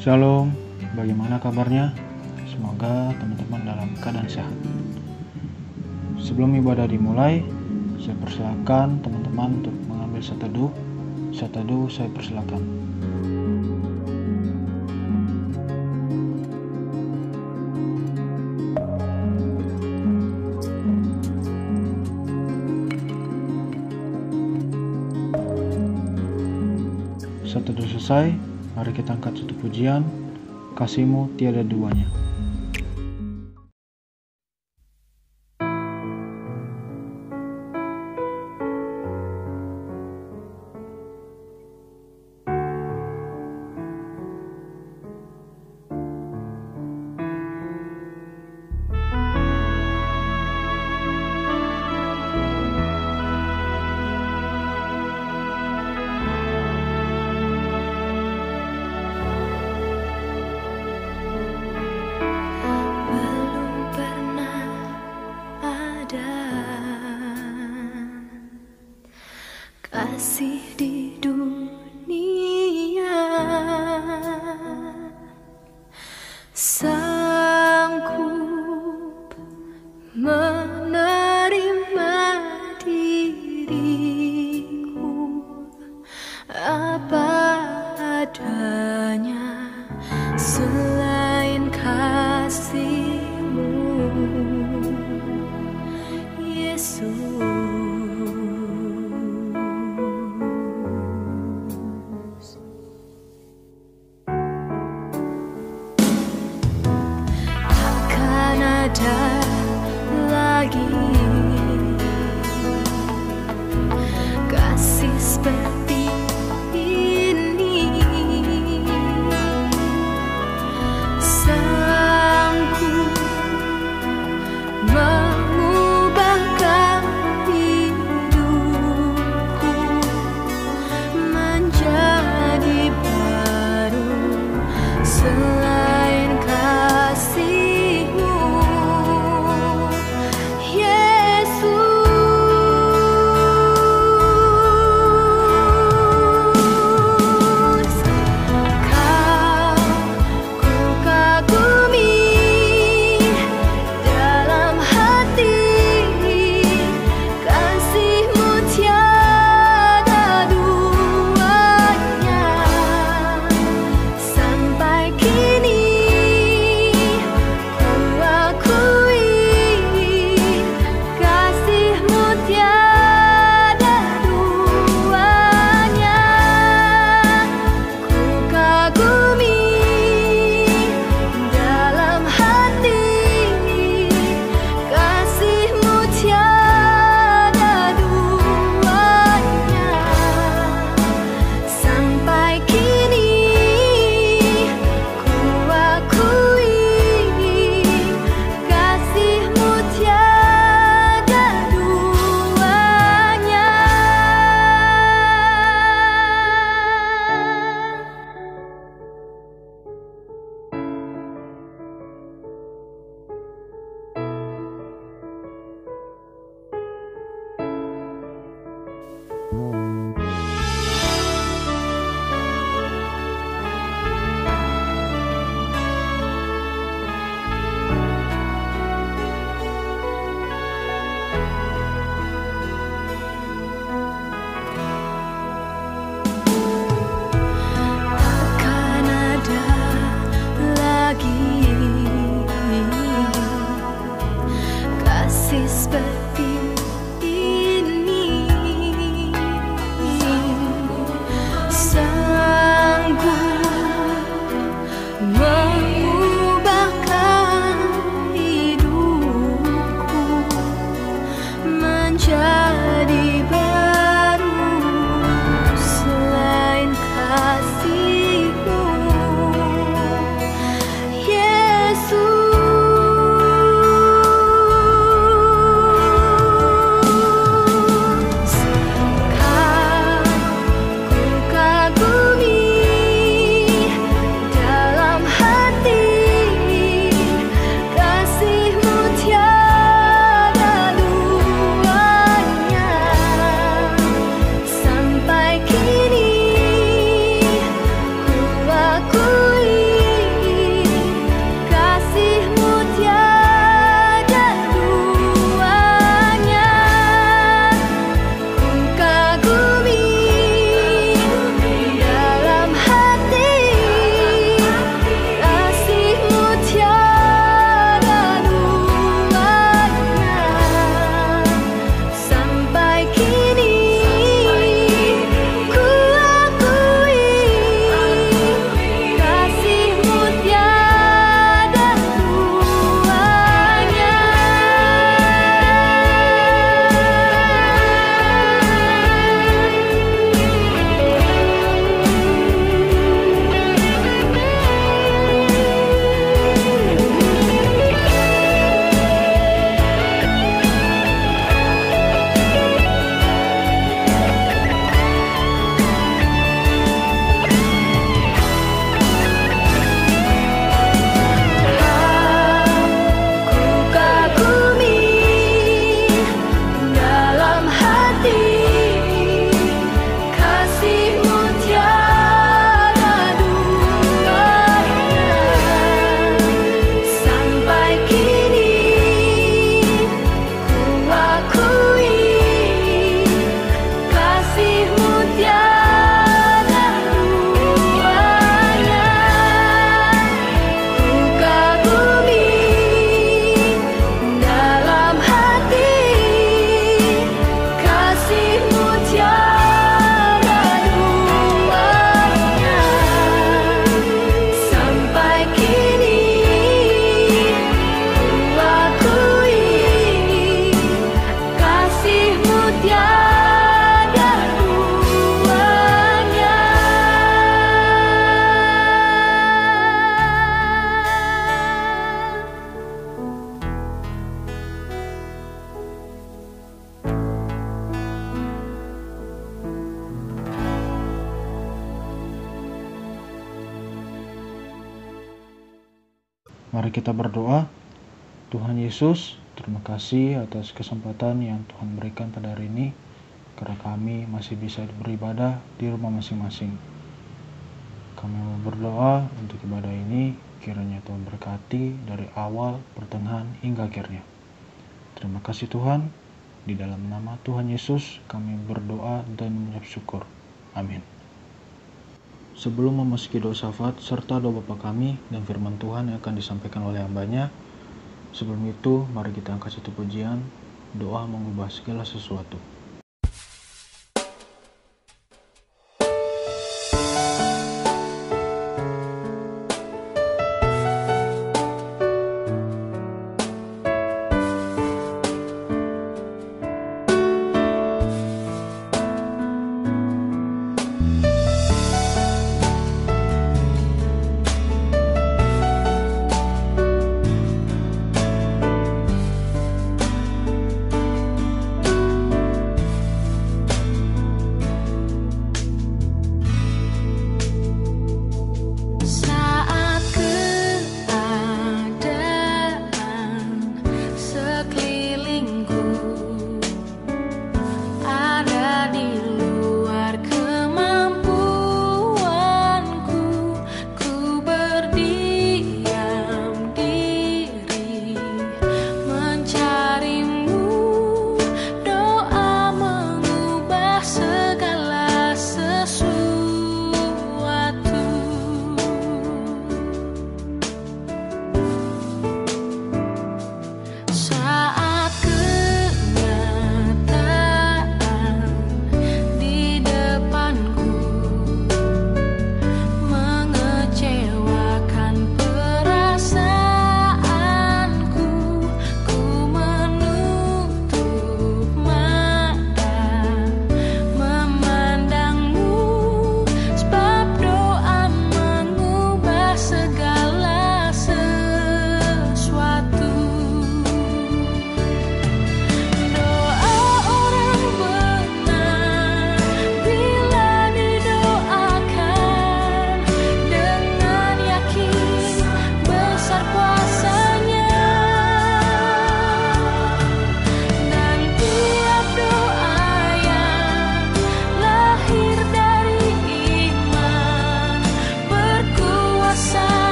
Shalom, bagaimana kabarnya? Semoga teman-teman dalam keadaan sehat. Sebelum ibadah dimulai, saya persilakan teman-teman untuk mengambil seteduh. Seteduh saya persilakan. Seteduh selesai, mari kita angkat satu pujian, Kasih-Mu tiada duanya. Kasih di dunia sanggup menerima diriku apa adanya selain kasih-Mu, Yesus. Ada lagi kasih seperti ini, sanggup mengubahkan hidupku menjadi baru selain kasih. Sampai kini Mari kita berdoa. Tuhan Yesus, terima kasih atas kesempatan yang Tuhan berikan pada hari ini, karena kami masih bisa beribadah di rumah masing-masing. Kami mau berdoa untuk ibadah ini, kiranya Tuhan berkati dari awal, pertengahan, hingga akhirnya. Terima kasih Tuhan, di dalam nama Tuhan Yesus kami berdoa dan mengucap syukur. Amin. Sebelum memasuki doa syafaat serta doa Bapa kami dan firman Tuhan yang akan disampaikan oleh hambanya, sebelum itu mari kita angkat satu pujian, doa mengubah segala sesuatu.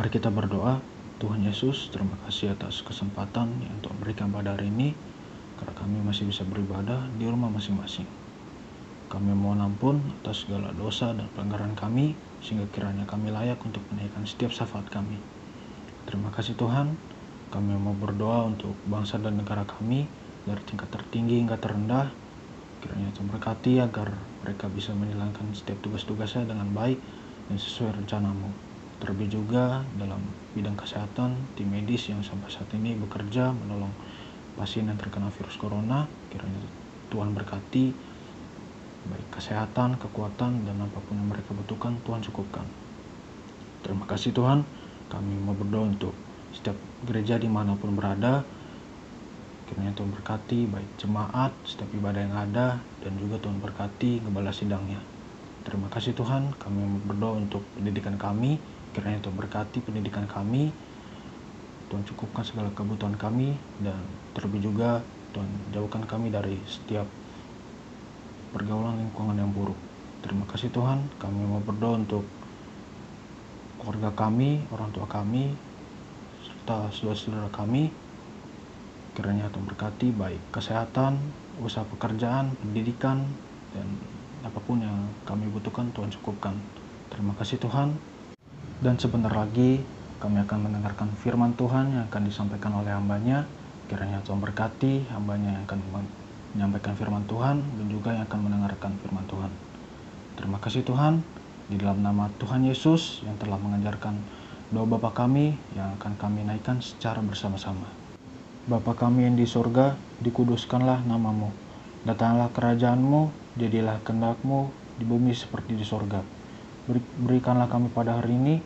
Mari kita berdoa. Tuhan Yesus, terima kasih atas kesempatan yang Tuhan berikan pada hari ini, karena kami masih bisa beribadah di rumah masing-masing. Kami mohon ampun atas segala dosa dan pelanggaran kami, sehingga kiranya kami layak untuk menaikkan setiap syafaat kami. Terima kasih Tuhan. Kami mau berdoa untuk bangsa dan negara kami, dari tingkat tertinggi hingga terendah. Kiranya Tuhan berkati agar mereka bisa menjalankan setiap tugas-tugasnya dengan baik dan sesuai rencana-Mu. Terlebih juga dalam bidang kesehatan, tim medis yang sampai saat ini bekerja menolong pasien yang terkena virus corona. Kiranya Tuhan berkati, baik kesehatan, kekuatan, dan apapun yang mereka butuhkan, Tuhan cukupkan. Terima kasih Tuhan. Kami mau berdoa untuk setiap gereja dimanapun berada. Kiranya Tuhan berkati baik jemaat, setiap ibadah yang ada, dan juga Tuhan berkati gembala sidangnya. Terima kasih Tuhan. Kami mau berdoa untuk pendidikan kami. Kiranya Tuhan berkati pendidikan kami. Tuhan cukupkan segala kebutuhan kami, dan terlebih juga Tuhan jauhkan kami dari setiap pergaulan lingkungan yang buruk. Terima kasih Tuhan. Kami mau berdoa untuk keluarga kami, orang tua kami, serta saudara-saudara kami. Kiranya Tuhan berkati baik kesehatan, usaha pekerjaan, pendidikan, dan apapun yang kami butuhkan Tuhan cukupkan. Terima kasih Tuhan. Dan sebentar lagi kami akan mendengarkan firman Tuhan yang akan disampaikan oleh hambanya. Kiranya Tuhan berkati hambanya yang akan menyampaikan firman Tuhan, dan juga yang akan mendengarkan firman Tuhan. Terima kasih Tuhan. Di dalam nama Tuhan Yesus yang telah mengajarkan doa Bapa kami yang akan kami naikkan secara bersama-sama. Bapa kami yang di surga, dikuduskanlah nama-Mu. Datanglah kerajaan-Mu, jadilah kehendak-Mu di bumi seperti di surga. Berikanlah kami pada hari ini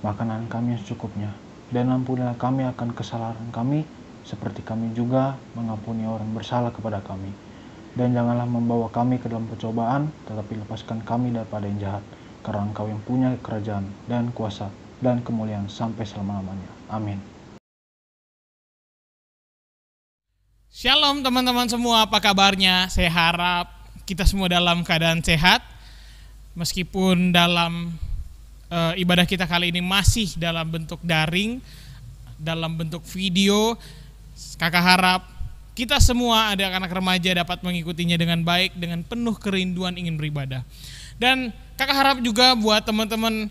makanan kami yang secukupnya, dan ampunilah kami akan kesalahan kami, seperti kami juga mengampuni orang bersalah kepada kami. Dan janganlah membawa kami ke dalam pencobaan, tetapi lepaskan kami daripada yang jahat, karena Engkau yang punya kerajaan dan kuasa dan kemuliaan sampai selama-lamanya. Amin. Shalom teman-teman semua, apa kabarnya? Saya harap kita semua dalam keadaan sehat. Meskipun dalam ibadah kita kali ini masih dalam bentuk daring, dalam bentuk video, kakak harap kita semua ada anak remaja dapat mengikutinya dengan baik, dengan penuh kerinduan ingin beribadah. Dan kakak harap juga buat teman-teman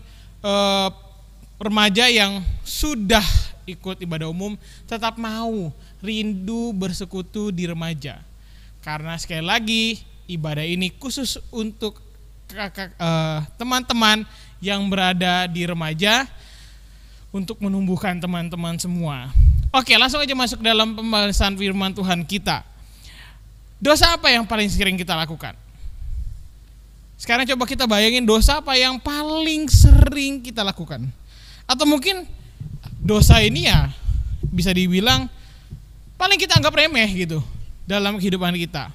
remaja yang sudah ikut ibadah umum tetap mau rindu bersekutu di remaja. Karena sekali lagi ibadah ini khusus untuk teman-teman yang berada di remaja, untuk menumbuhkan teman-teman semua. Oke, langsung aja masuk dalam pembahasan firman Tuhan kita. Dosa apa yang paling sering kita lakukan? Sekarang coba kita bayangin dosa apa yang paling sering kita lakukan. Atau mungkin dosa ini ya bisa dibilang paling kita anggap remeh gitu dalam kehidupan kita.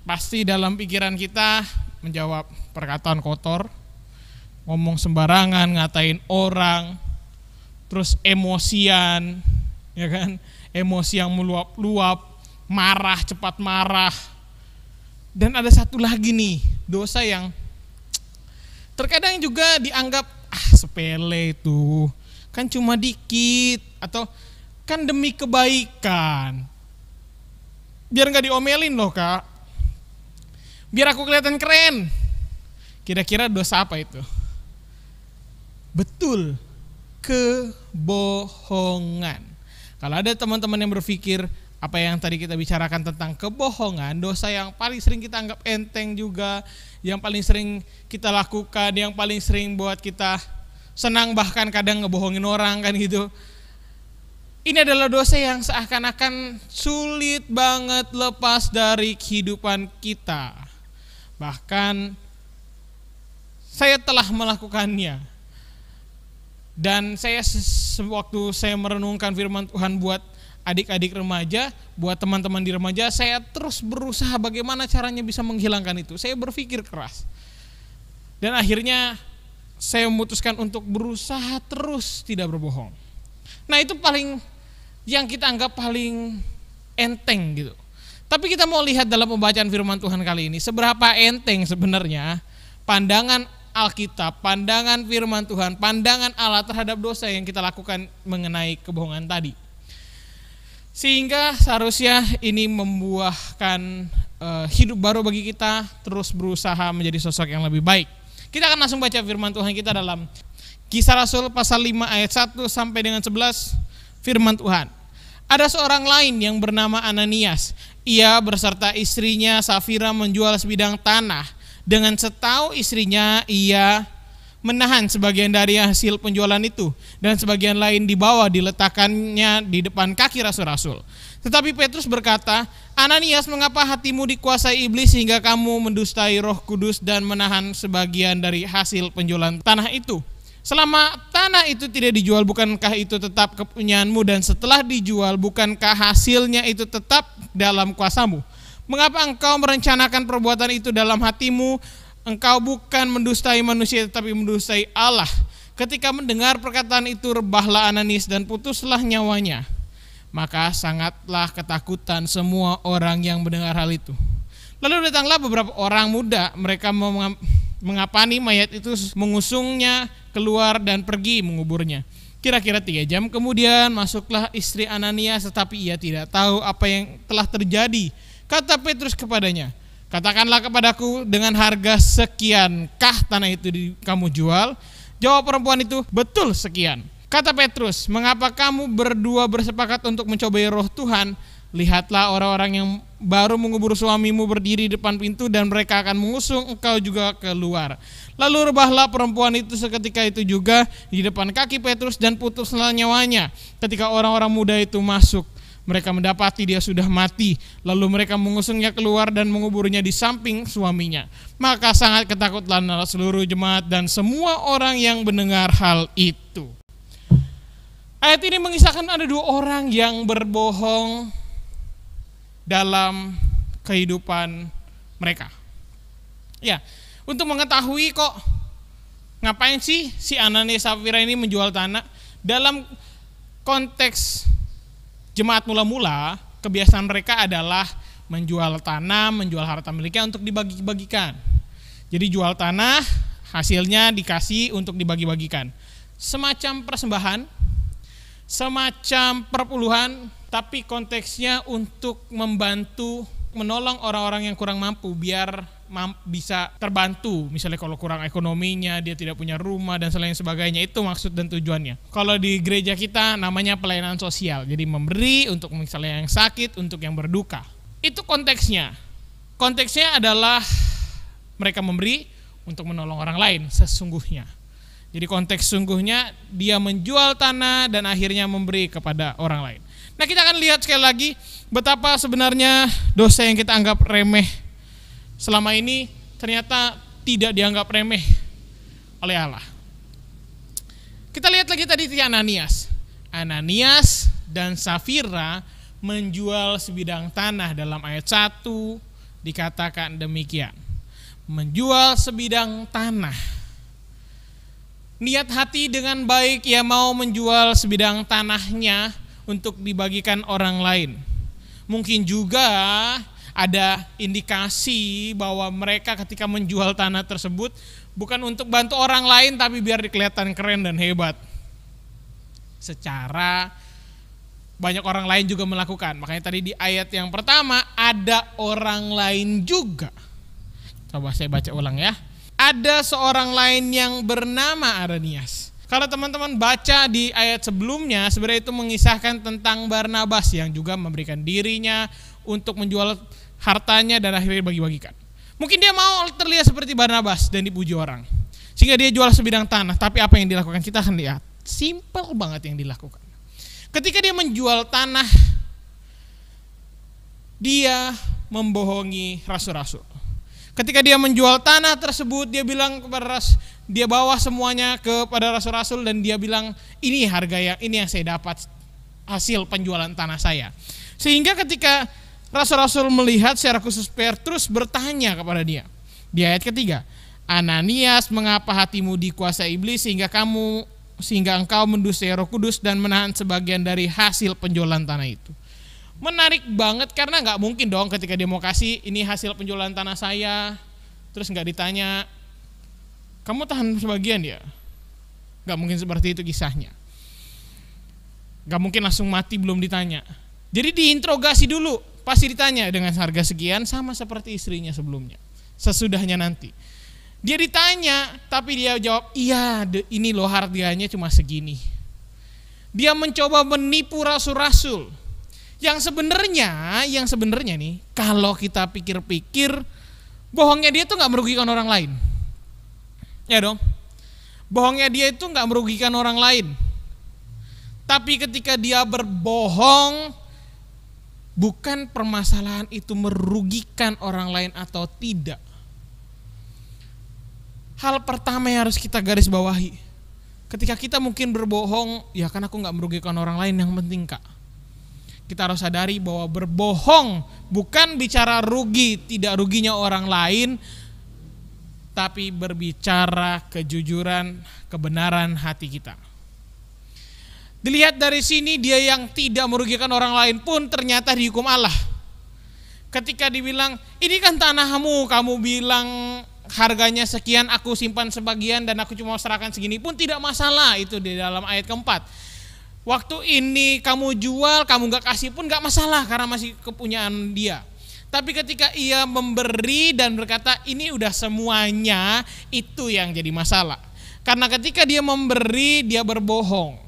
Pasti dalam pikiran kita menjawab perkataan kotor, ngomong sembarangan, ngatain orang, terus emosian, ya kan? Emosi yang meluap-luap, marah, cepat marah. Dan ada satu lagi nih, dosa yang terkadang juga dianggap sepele itu, kan cuma dikit, atau kan demi kebaikan. Biar nggak diomelin loh kak. Biar aku kelihatan keren. Kira-kira dosa apa itu? Betul, kebohongan. Kalau ada teman-teman yang berpikir apa yang tadi kita bicarakan tentang kebohongan, dosa yang paling sering kita anggap enteng juga, yang paling sering kita lakukan, yang paling sering buat kita senang, bahkan kadang ngebohongin orang kan gitu. Ini adalah dosa yang seakan-akan sulit banget lepas dari kehidupan kita. Bahkan saya telah melakukannya. Dan waktu saya merenungkan firman Tuhan buat adik-adik remaja, buat teman-teman di remaja, saya terus berusaha bagaimana caranya bisa menghilangkan itu. Saya berpikir keras. Dan akhirnya saya memutuskan untuk berusaha terus tidak berbohong. Nah, itu yang kita anggap paling enteng gitu. Tapi kita mau lihat dalam pembacaan firman Tuhan kali ini, seberapa enteng sebenarnya pandangan Alkitab, pandangan firman Tuhan, pandangan Allah terhadap dosa yang kita lakukan mengenai kebohongan tadi. Sehingga seharusnya ini membuahkan hidup baru bagi kita, terus berusaha menjadi sosok yang lebih baik. Kita akan langsung baca firman Tuhan kita dalam Kisah Rasul pasal 5 ayat 1 sampai dengan 11. Firman Tuhan. Ada seorang lain yang bernama Ananias. Ia beserta istrinya Safira menjual sebidang tanah. Dengan setahu istrinya, ia menahan sebagian dari hasil penjualan itu, dan sebagian lain dibawa diletakkannya di depan kaki rasul-rasul. Tetapi Petrus berkata, Ananias, mengapa hatimu dikuasai iblis sehingga kamu mendustai Roh Kudus dan menahan sebagian dari hasil penjualan tanah itu? Selama tanah itu tidak dijual, bukankah itu tetap kepunyaanmu, dan setelah dijual, bukankah hasilnya itu tetap dalam kuasamu? Mengapa engkau merencanakan perbuatan itu dalam hatimu? Engkau bukan mendustai manusia, tetapi mendustai Allah. Ketika mendengar perkataan itu, rebahlah Ananias dan putuslah nyawanya. Maka sangatlah ketakutan semua orang yang mendengar hal itu. Lalu datanglah beberapa orang muda, mereka mengapani mayat itu, mengusungnya keluar dan pergi menguburnya. Kira-kira 3 jam kemudian masuklah istri Ananias, tetapi ia tidak tahu apa yang telah terjadi. Kata Petrus kepadanya, katakanlah kepadaku, dengan harga sekiankah tanah itu kamu jual? Jawab perempuan itu, betul sekian. Kata Petrus, mengapa kamu berdua bersepakat untuk mencobai roh Tuhan? Lihatlah, orang-orang yang baru mengubur suamimu berdiri di depan pintu, dan mereka akan mengusung engkau juga keluar. Lalu rebahlah perempuan itu seketika itu juga di depan kaki Petrus, dan putuslah nyawanya. Ketika orang-orang muda itu masuk, mereka mendapati dia sudah mati. Lalu mereka mengusungnya keluar dan menguburnya di samping suaminya. Maka sangat ketakutlah seluruh jemaat dan semua orang yang mendengar hal itu. Ayat ini mengisahkan ada 2 orang yang berbohong dalam kehidupan mereka. Ya, untuk mengetahui kok ngapain sih si Ananias Safira ini menjual tanah, dalam konteks jemaat mula-mula, kebiasaan mereka adalah menjual tanah, menjual harta miliknya untuk dibagi-bagikan. Jadi jual tanah, hasilnya dikasih untuk dibagi-bagikan. Semacam persembahan, semacam perpuluhan, tapi konteksnya untuk membantu, menolong orang-orang yang kurang mampu biar bisa terbantu. Misalnya kalau kurang ekonominya, dia tidak punya rumah dan selain sebagainya, itu maksud dan tujuannya. Kalau di gereja kita namanya pelayanan sosial, jadi memberi untuk misalnya yang sakit, untuk yang berduka. Itu konteksnya. Konteksnya adalah mereka memberi untuk menolong orang lain sesungguhnya. Jadi konteks sungguhnya dia menjual tanah dan akhirnya memberi kepada orang lain. Nah, kita akan lihat sekali lagi betapa sebenarnya dosa yang kita anggap remeh selama ini ternyata tidak dianggap remeh oleh Allah. Kita lihat lagi tadi Ananias. Ananias dan Safira menjual sebidang tanah. Dalam ayat 1 dikatakan demikian. Menjual sebidang tanah. Niat hati dengan baik, ia mau menjual sebidang tanahnya untuk dibagikan orang lain. Mungkin juga ada indikasi bahwa mereka ketika menjual tanah tersebut bukan untuk bantu orang lain, tapi biar kelihatan keren dan hebat. Secara banyak orang lain juga melakukan. Makanya tadi di ayat yang pertama ada orang lain juga. Coba saya baca ulang ya. Ada seorang lain yang bernama Ananias. Kalau teman-teman baca di ayat sebelumnya, sebenarnya itu mengisahkan tentang Barnabas yang juga memberikan dirinya untuk menjual hartanya dan akhirnya bagi-bagikan. Mungkin dia mau terlihat seperti Barnabas dan dipuji orang, sehingga dia jual sebidang tanah. Tapi apa yang dilakukan, kita akan lihat. Simpel banget yang dilakukan. Ketika dia menjual tanah, dia membohongi rasul-rasul. Ketika dia menjual tanah tersebut, dia bilang kepada dia bawa semuanya kepada rasul-rasul dan dia bilang, ini harga ini yang saya dapat hasil penjualan tanah saya. Sehingga ketika rasul-rasul melihat, secara khusus Petrus bertanya kepada dia. Di ayat ketiga, Ananias, mengapa hatimu dikuasai iblis sehingga engkau mendustai Roh Kudus dan menahan sebagian dari hasil penjualan tanah itu. Menarik banget karena nggak mungkin dong ketika dia mau kasih ini hasil penjualan tanah saya, terus nggak ditanya Kamu tahan sebagian ya? Gak mungkin seperti itu kisahnya. Gak mungkin langsung mati belum ditanya. Jadi diinterogasi dulu, pasti ditanya dengan harga sekian, sama seperti istrinya sebelumnya. Sesudahnya nanti dia ditanya, tapi dia jawab, iya ini loh harganya cuma segini. Dia mencoba menipu rasul-rasul. Yang sebenarnya nih, kalau kita pikir-pikir, bohongnya dia tuh gak merugikan orang lain. Ya dong, bohongnya dia itu gak merugikan orang lain. Tapi ketika dia berbohong, bukan permasalahan itu merugikan orang lain atau tidak. Hal pertama yang harus kita garis bawahi, ketika kita mungkin berbohong, ya kan aku gak merugikan orang lain, yang penting Kak, kita harus sadari bahwa berbohong bukan bicara rugi, tidak ruginya orang lain, tapi berbicara kejujuran, kebenaran hati kita. Dilihat dari sini, dia yang tidak merugikan orang lain pun ternyata dihukum Allah. Ketika dibilang, ini kan tanahmu, kamu bilang harganya sekian, aku simpan sebagian dan aku cuma serahkan segini pun tidak masalah. Itu di dalam ayat keempat. Waktu ini kamu jual, kamu gak kasih pun gak masalah karena masih kepunyaan dia. Tapi ketika ia memberi dan berkata ini udah semuanya, itu yang jadi masalah. Karena ketika dia memberi, dia berbohong.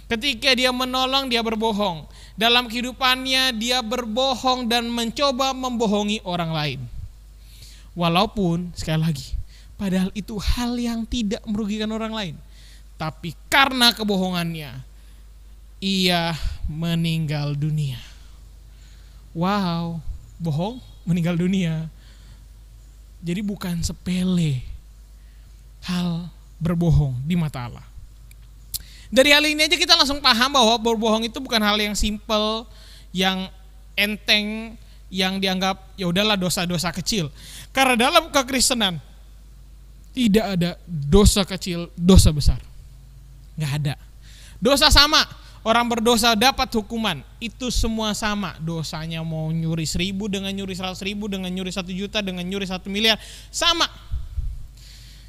Ketika dia menolong, dia berbohong. Dalam kehidupannya dia berbohong dan mencoba membohongi orang lain. Walaupun sekali lagi, padahal itu hal yang tidak merugikan orang lain. Tapi karena kebohongannya, ia meninggal dunia. Wow, bohong meninggal dunia. Jadi bukan sepele hal berbohong di mata Allah. Dari hal ini aja kita langsung paham bahwa berbohong itu bukan hal yang simple, yang enteng, yang dianggap ya udahlah dosa-dosa kecil. Karena dalam kekristenan tidak ada dosa kecil, dosa besar. Nggak ada. Dosa sama. Orang berdosa dapat hukuman, itu semua sama. Dosanya mau nyuri 1.000 dengan nyuri 100.000, dengan nyuri 1 juta, dengan nyuri 1 miliar, sama.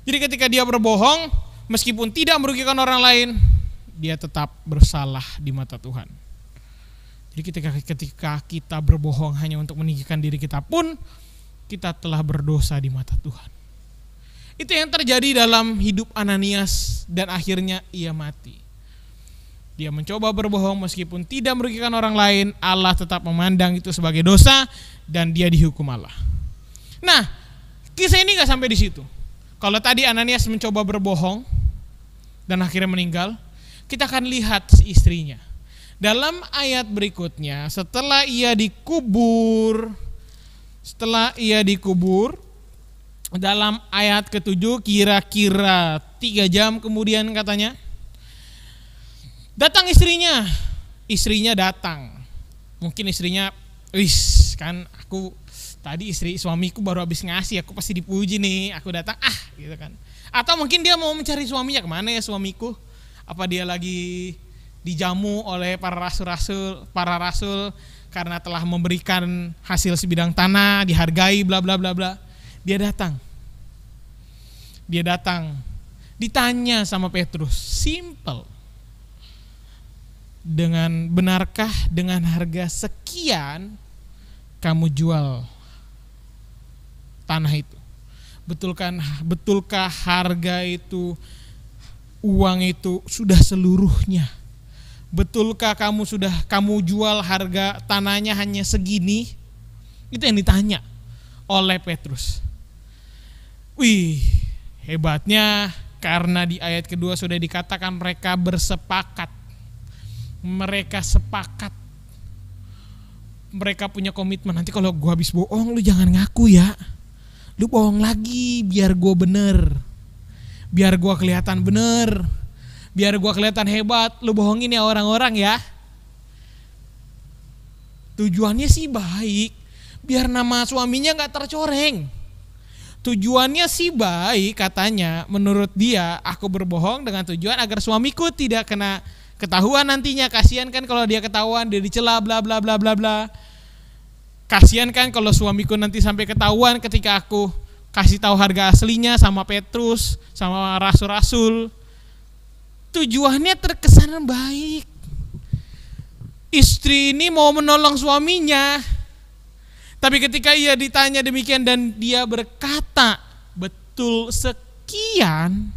Jadi ketika dia berbohong, meskipun tidak merugikan orang lain, dia tetap bersalah di mata Tuhan. Jadi ketika kita berbohong hanya untuk meninggikan diri kita pun, kita telah berdosa di mata Tuhan. Itu yang terjadi dalam hidup Ananias dan akhirnya ia mati. Dia mencoba berbohong meskipun tidak merugikan orang lain, Allah tetap memandang itu sebagai dosa dan dia dihukum Allah. Nah, kisah ini gak sampai di situ. Kalau tadi Ananias mencoba berbohong dan akhirnya meninggal, kita akan lihat istrinya. Dalam ayat berikutnya, setelah ia dikubur, dalam ayat ke-7 kira-kira 3 jam kemudian katanya, datang istrinya datang. Mungkin istrinya, kan aku tadi suamiku baru habis ngasih, aku pasti dipuji nih, aku datang gitu kan. Atau mungkin dia mau mencari suaminya, kemana ya suamiku? Apa dia lagi dijamu oleh para rasul karena telah memberikan hasil sebidang tanah, dihargai bla bla bla bla. Dia datang. Ditanya sama Petrus, simple. Dengan benarkah dengan harga sekian kamu jual tanah itu? Betulkah harga itu, uang itu sudah seluruhnya? Betulkah kamu jual harga tanahnya hanya segini? Itu yang ditanya oleh Petrus. Wih, hebatnya karena di ayat kedua sudah dikatakan mereka bersepakat. Mereka sepakat. Mereka punya komitmen, nanti kalau gue habis bohong lu jangan ngaku ya. Lu bohong lagi biar gue bener. Biar gue kelihatan bener. Biar gue kelihatan hebat. Lu bohongin ya orang-orang ya. Tujuannya sih baik, biar nama suaminya gak tercoreng. Tujuannya sih baik katanya, menurut dia aku berbohong dengan tujuan agar suamiku tidak kena ketahuan nantinya. Kasihan kan kalau dia ketahuan, dia dicela bla bla bla bla bla. Kasihan kan kalau suamiku nanti sampai ketahuan ketika aku kasih tahu harga aslinya sama Petrus, sama rasul-rasul. Tujuannya terkesan baik. Istri ini mau menolong suaminya. Tapi ketika ia ditanya demikian dan dia berkata, betul sekian.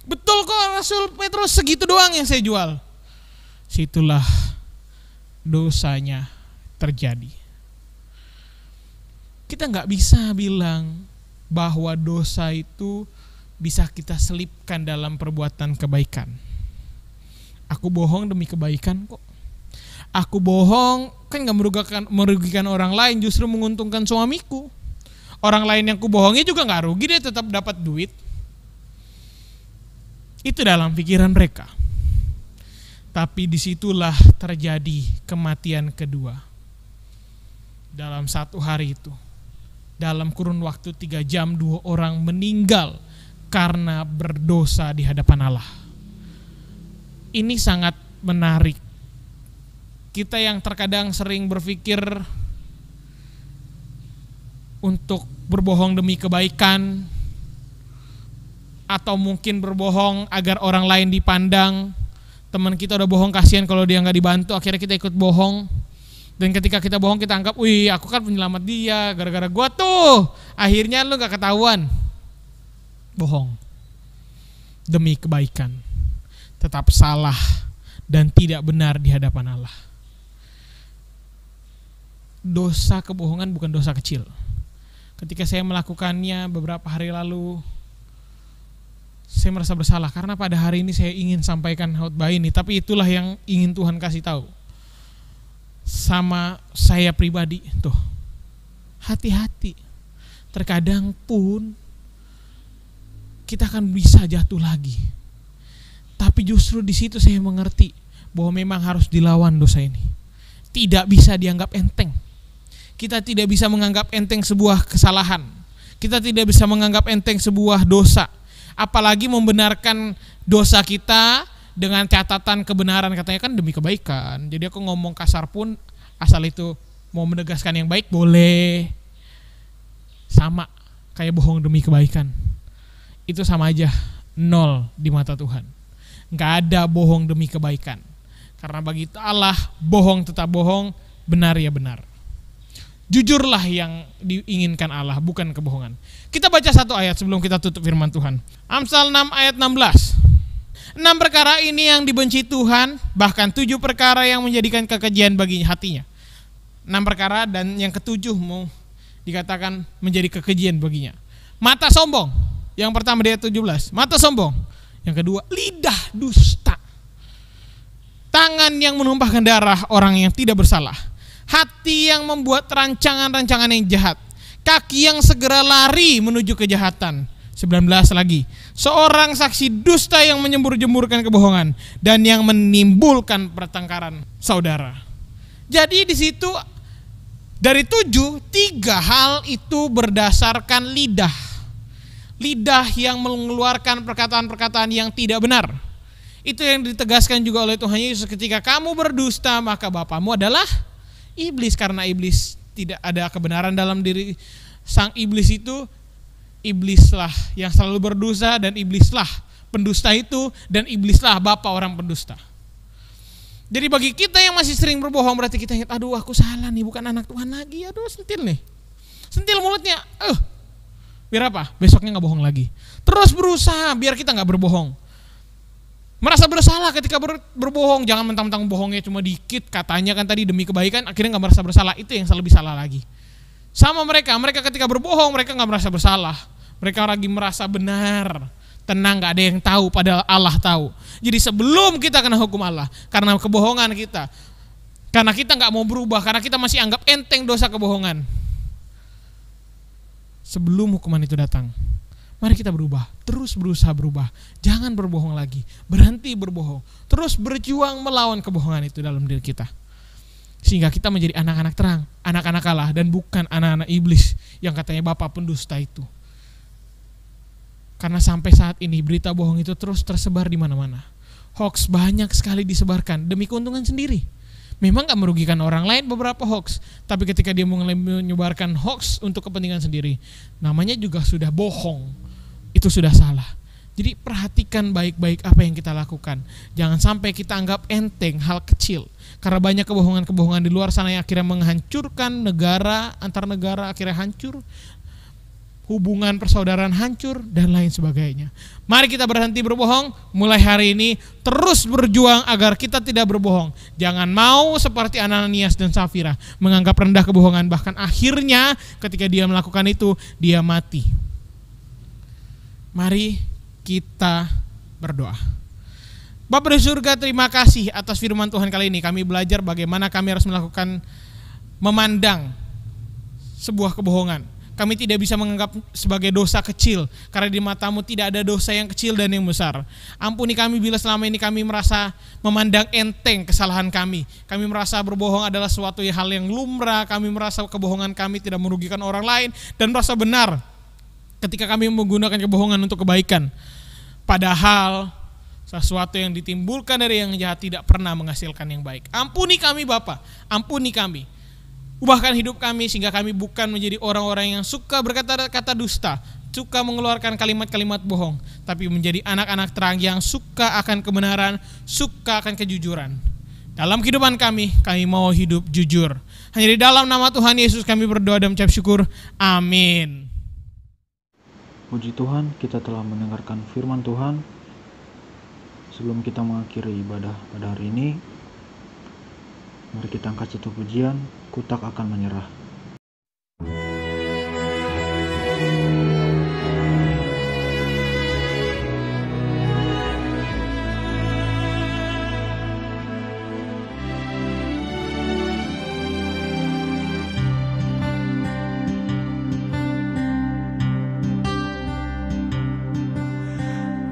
Betul kok Rasul Petrus, segitu doang yang saya jual. Situlah dosanya terjadi. Kita nggak bisa bilang bahwa dosa itu bisa kita selipkan dalam perbuatan kebaikan. Aku bohong demi kebaikan kok. Aku bohong kan gak merugikan orang lain, justru menguntungkan suamiku. Orang lain yang kubohongi juga gak rugi, dia tetap dapat duit. Itu dalam pikiran mereka. Tapi disitulah terjadi kematian kedua. Dalam satu hari itu, dalam kurun waktu 3 jam, 2 orang meninggal karena berdosa di hadapan Allah. Ini sangat menarik. Kita yang terkadang sering berpikir untuk berbohong demi kebaikan, atau mungkin berbohong agar orang lain dipandang. Teman kita udah bohong, kasihan kalau dia gak dibantu, akhirnya kita ikut bohong. Dan ketika kita bohong, kita anggap, wih aku kan penyelamat dia, gara-gara gua tuh akhirnya lu gak ketahuan. Bohong demi kebaikan tetap salah dan tidak benar di hadapan Allah. Dosa kebohongan bukan dosa kecil. Ketika saya melakukannya beberapa hari lalu, saya merasa bersalah karena pada hari ini saya ingin sampaikan khotbah ini, tapi itulah yang ingin Tuhan kasih tahu sama saya pribadi. Tuh, hati-hati. Terkadang pun kita akan bisa jatuh lagi. Tapi justru di situ saya mengerti bahwa memang harus dilawan dosa ini. Tidak bisa dianggap enteng. Kita tidak bisa menganggap enteng sebuah kesalahan. Kita tidak bisa menganggap enteng sebuah dosa. Apalagi membenarkan dosa kita dengan catatan kebenaran, katanya kan demi kebaikan. Jadi aku ngomong kasar pun asal itu mau menegaskan yang baik boleh. Sama kayak bohong demi kebaikan. Itu sama aja, nol di mata Tuhan. Gak ada bohong demi kebaikan. Karena bagi Allah, bohong tetap bohong, benar ya benar. Jujurlah yang diinginkan Allah, bukan kebohongan. Kita baca satu ayat sebelum kita tutup firman Tuhan. Amsal 6 ayat 16. 6 perkara ini yang dibenci Tuhan, bahkan 7 perkara yang menjadikan kekejian bagi hatinya. 6 perkara dan yang ketujuh mau dikatakan menjadi kekejian baginya. Mata sombong, yang pertama di ayat 17. Mata sombong. Yang kedua, lidah dusta. Tangan yang menumpahkan darah orang yang tidak bersalah. Hati yang membuat rancangan-rancangan yang jahat. Kaki yang segera lari menuju kejahatan. 19 lagi. Seorang saksi dusta yang menyembur-jemburkan kebohongan dan yang menimbulkan pertengkaran saudara. Jadi di situ dari 7, 3 hal itu berdasarkan lidah. Lidah yang mengeluarkan perkataan-perkataan yang tidak benar. Itu yang ditegaskan juga oleh Tuhan Yesus, ketika kamu berdusta maka bapamu adalah iblis, karena iblis tidak ada kebenaran dalam diri sang iblis itu. Iblislah yang selalu berdosa dan iblislah pendusta itu, dan iblislah bapa orang pendusta. Jadi bagi kita yang masih sering berbohong, berarti kita ingat, aduh aku salah nih, bukan anak Tuhan lagi, aduh sentil nih, sentil mulutnya, biar apa? Besoknya gak bohong lagi. Terus berusaha biar kita gak berbohong. Merasa bersalah ketika berbohong, jangan mentang-mentang bohongnya cuma dikit, katanya kan tadi demi kebaikan, akhirnya gak merasa bersalah. Itu yang lebih salah lagi. Sama mereka ketika berbohong, mereka gak merasa bersalah. Mereka lagi merasa benar, tenang, gak ada yang tahu, padahal Allah tahu. Jadi sebelum kita kena hukum Allah, karena kebohongan kita, karena kita gak mau berubah, karena kita masih anggap enteng dosa kebohongan, sebelum hukuman itu datang, mari kita berubah, terus berusaha berubah. Jangan berbohong lagi, berhenti berbohong, terus berjuang melawan kebohongan itu dalam diri kita. Sehingga kita menjadi anak-anak terang, anak-anak Allah, dan bukan anak-anak iblis yang katanya bapak pendusta itu. Karena sampai saat ini berita bohong itu terus tersebar di mana-mana. Hoax banyak sekali disebarkan demi keuntungan sendiri. Memang gak merugikan orang lain beberapa hoax, tapi ketika dia mulai menyebarkan hoax untuk kepentingan sendiri, namanya juga sudah bohong. Itu sudah salah. Jadi perhatikan baik-baik apa yang kita lakukan. Jangan sampai kita anggap enteng hal kecil. Karena banyak kebohongan-kebohongan di luar sana yang akhirnya menghancurkan negara, antar negara akhirnya hancur, hubungan persaudaraan hancur, dan lain sebagainya. Mari kita berhenti berbohong, mulai hari ini terus berjuang agar kita tidak berbohong. Jangan mau seperti Ananias dan Safira, menganggap rendah kebohongan, bahkan akhirnya ketika dia melakukan itu, dia mati. Mari kita berdoa. Bapa di surga, terima kasih atas firman Tuhan kali ini. Kami belajar bagaimana kami harus memandang sebuah kebohongan. Kami tidak bisa menganggap sebagai dosa kecil, karena di matamu tidak ada dosa yang kecil dan yang besar. Ampuni kami bila selama ini kami merasa memandang enteng kesalahan kami. Kami merasa berbohong adalah suatu hal yang lumrah. Kami merasa kebohongan kami tidak merugikan orang lain, dan merasa benar ketika kami menggunakan kebohongan untuk kebaikan. Padahal sesuatu yang ditimbulkan dari yang jahat tidak pernah menghasilkan yang baik. Ampuni kami Bapa, ampuni kami. Ubahkan hidup kami sehingga kami bukan menjadi orang-orang yang suka berkata-kata dusta, suka mengeluarkan kalimat-kalimat bohong, tapi menjadi anak-anak terang yang suka akan kebenaran, suka akan kejujuran. Dalam kehidupan kami mau hidup jujur. Hanya di dalam nama Tuhan Yesus kami berdoa dan mengucap syukur. Amin. Puji Tuhan, kita telah mendengarkan firman Tuhan. Sebelum kita mengakhiri ibadah pada hari ini, mari kita angkat satu pujian, Ku Tak Akan Menyerah.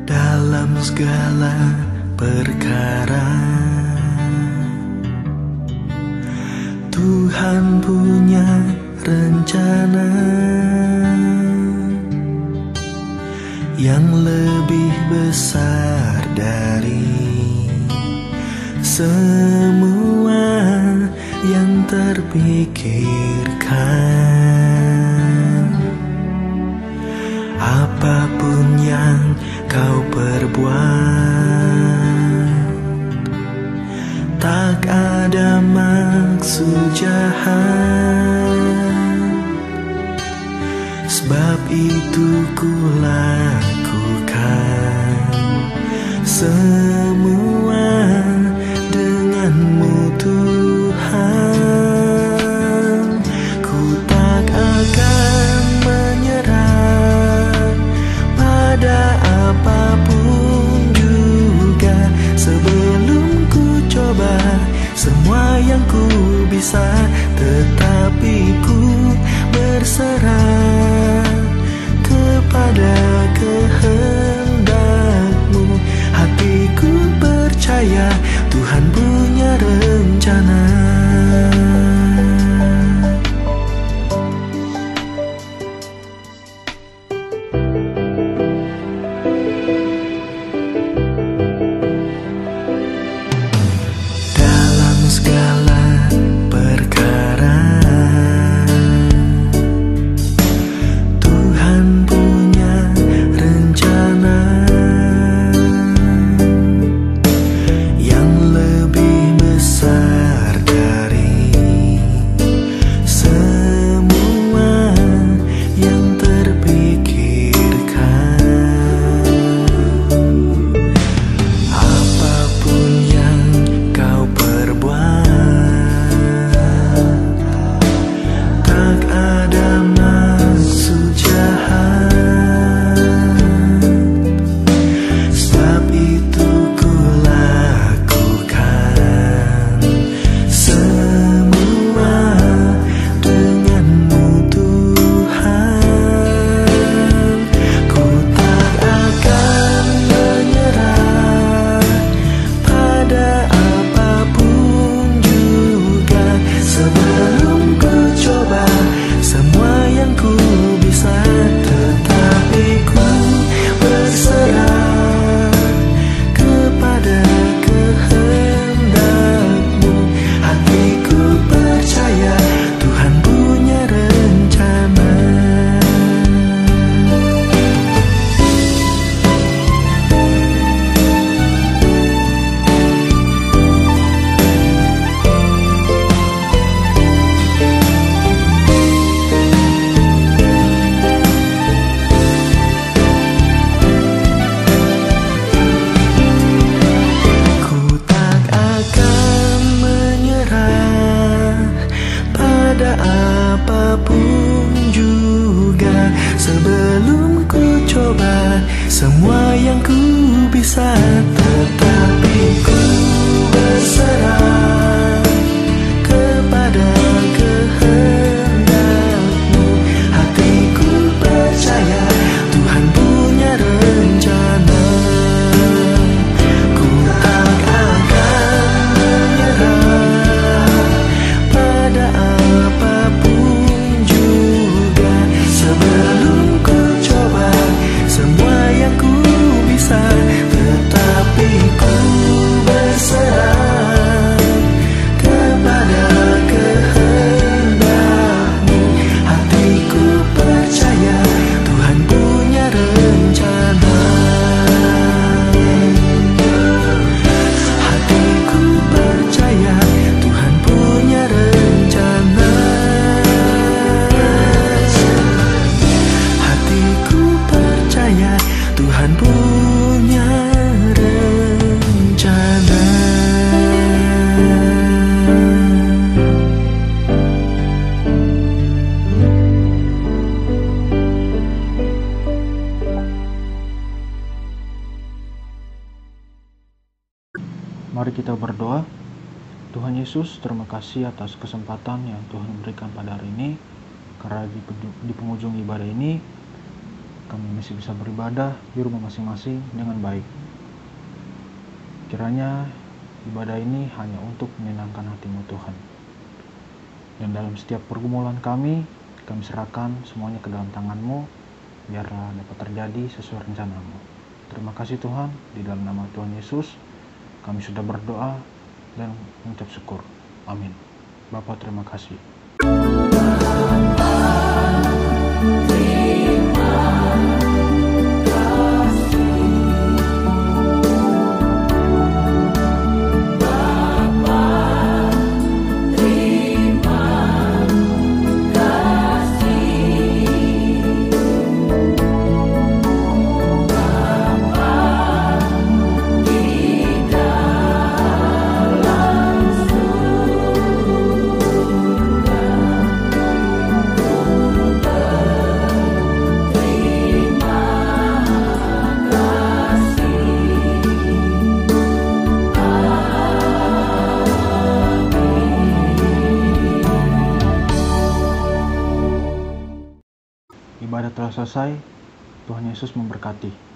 Dalam segala perkara Tuhan punya rencana yang lebih besar dari semua yang terpikirkan. Apapun yang kau perbuat, tak ada maksud jahat. Sebab itu ku lakukan semua denganmu Tuhan. Ku tak akan menyerah pada apapun juga, sebelum ku coba semua yang ku bisa, tetapi ku berserah kepada kehendak-Mu. Hatiku percaya Tuhan punya rencana. Dalam segala perkara semua yang ku bisa, tetapi ku berserah kepada kehendak-Mu. Hatiku percaya Tuhan punya rencana. Ku tak akan menyerah pada apapun juga, sebelum ku coba semua yang ku bisa, tetapi ku berserah kepada kehendak-Mu. Hatiku percaya Tuhan punya rencana. Hatiku percaya Tuhan punya rencana. Hatiku percaya Tuhan punya rencana. Mari kita berdoa. Tuhan Yesus, terima kasih atas kesempatan yang Tuhan berikan pada hari ini, karena di penghujung ibadah ini kami masih bisa beribadah di rumah masing-masing dengan baik. Kiranya ibadah ini hanya untuk menyenangkan hati-Mu Tuhan. Dan dalam setiap pergumulan kami serahkan semuanya ke dalam tangan-Mu, biarlah dapat terjadi sesuai rencana-Mu. Terima kasih Tuhan, di dalam nama Tuhan Yesus kami sudah berdoa dan mengucap syukur. Amin. Bapa, terima kasih. Ibadah telah selesai. Tuhan Yesus memberkati.